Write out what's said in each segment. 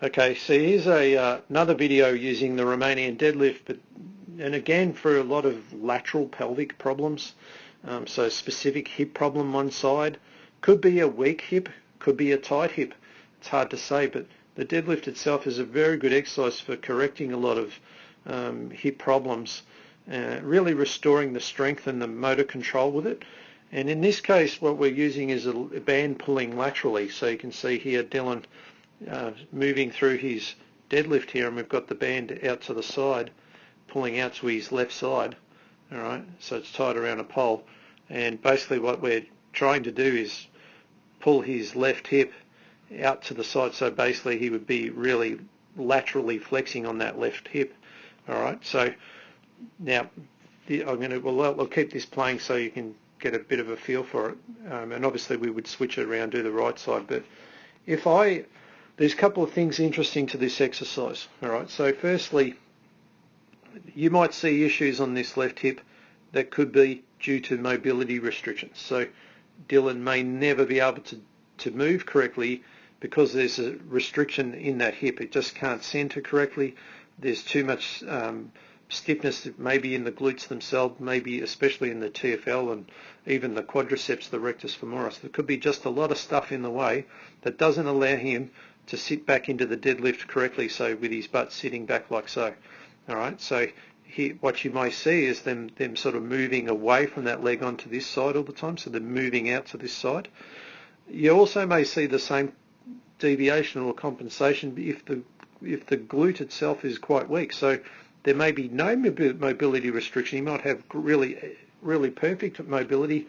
Okay, so here's another video using the Romanian deadlift, and again for a lot of lateral pelvic problems. So specific hip problem one side, could be a weak hip, could be a tight hip. It's hard to say, but the deadlift itself is a very good exercise for correcting a lot of hip problems, really restoring the strength and the motor control with it. And in this case, what we're using is a band pulling laterally. So you can see here Dylan moving through his deadlift here, and we've got the band out to the side, pulling out to his left side. All right, so it's tied around a pole, and basically what we're trying to do is pull his left hip out to the side. So basically he would be really laterally flexing on that left hip. All right, so now I'll keep this playing so you can get a bit of a feel for it, and obviously we would switch it around, do the right side. But there's a couple of things interesting to this exercise. All right, so firstly, you might see issues on this left hip that could be due to mobility restrictions. So Dylan may never be able to move correctly because there's a restriction in that hip. It just can't center correctly. There's too much stiffness, maybe in the glutes themselves, maybe especially in the TFL and even the quadriceps, the rectus femoris. There could be just a lot of stuff in the way that doesn't allow him to sit back into the deadlift correctly, so with his butt sitting back like so. All right, so what you may see is them sort of moving away from that leg onto this side all the time, so they're moving out to this side. You also may see the same deviation or compensation if the glute itself is quite weak. So there may be no mobility restriction. You might have really perfect mobility,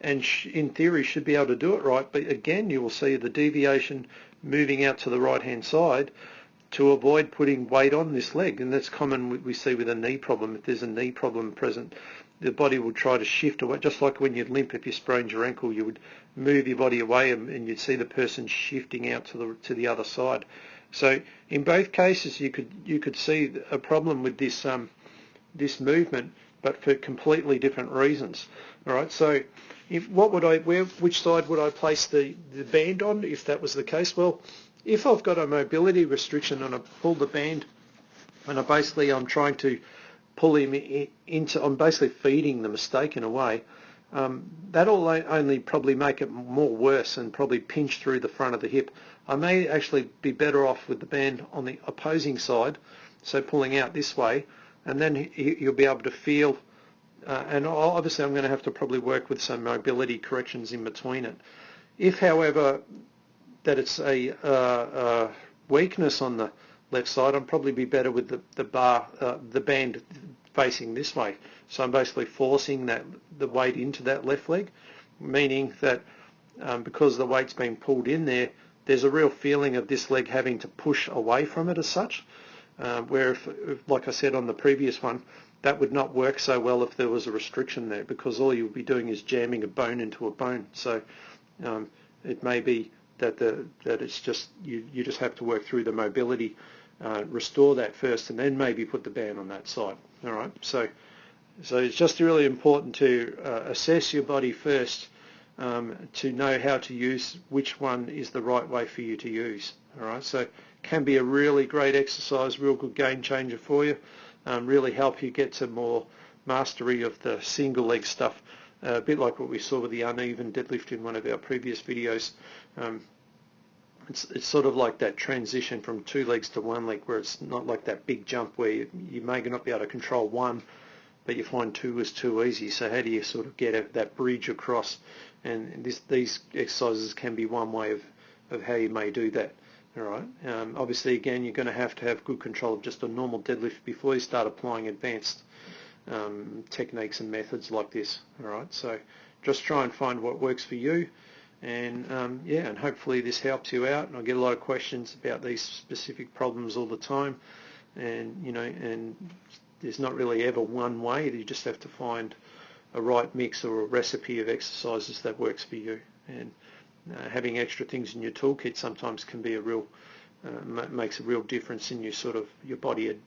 and in theory should be able to do it right, but again you will see the deviation moving out to the right hand side to avoid putting weight on this leg. And that's common we see with a knee problem. If there's a knee problem present, the body will try to shift away, just like when you'd limp if you sprained your ankle, you would move your body away and you'd see the person shifting out to the other side. So in both cases you could see a problem with this this movement, but for completely different reasons. All right, so which side would I place the band on if that was the case? Well, if I've got a mobility restriction and I pull the band and I'm trying to pull him into, I'm basically feeding the mistake in a way, that'll only probably make it more worse and probably pinch through the front of the hip. I may actually be better off with the band on the opposing side, so pulling out this way, and then you'll be able to feel, and obviously I'm going to have to probably work with some mobility corrections in between it. If, however, that it's a weakness on the left side, I'd probably be better with the band facing this way. So I'm basically forcing the weight into that left leg, meaning that because the weight's been pulled in there, there's a real feeling of this leg having to push away from it as such, where if, like I said on the previous one, that would not work so well if there was a restriction there, because all you'll be doing is jamming a bone into a bone. So it may be that it's just you just have to work through the mobility, restore that first, and then maybe put the band on that side. All right, so it's just really important to assess your body first, to know how to use which one is the right way for you to use. All right, so it can be a really great exercise, real good game changer for you, really help you get to more mastery of the single leg stuff, a bit like what we saw with the uneven deadlift in one of our previous videos. It's sort of like that transition from two legs to one leg, where it's not like that big jump where you may not be able to control one, but you find two is too easy. So how do you sort of get that bridge across? And these exercises can be one way of how you may do that. All right. Obviously, again, you're going to have good control of just a normal deadlift before you start applying advanced techniques and methods like this. All right. So just try and find what works for you. And and hopefully this helps you out. And I get a lot of questions about these specific problems all the time, and and there's not really ever one way. You just have to find a right mix or a recipe of exercises that works for you. And having extra things in your toolkit sometimes can be a real makes a real difference in your body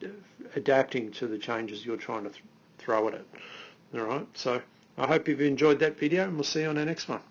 adapting to the changes you're trying to throw at it. All right. So I hope you've enjoyed that video, and we'll see you on our next one.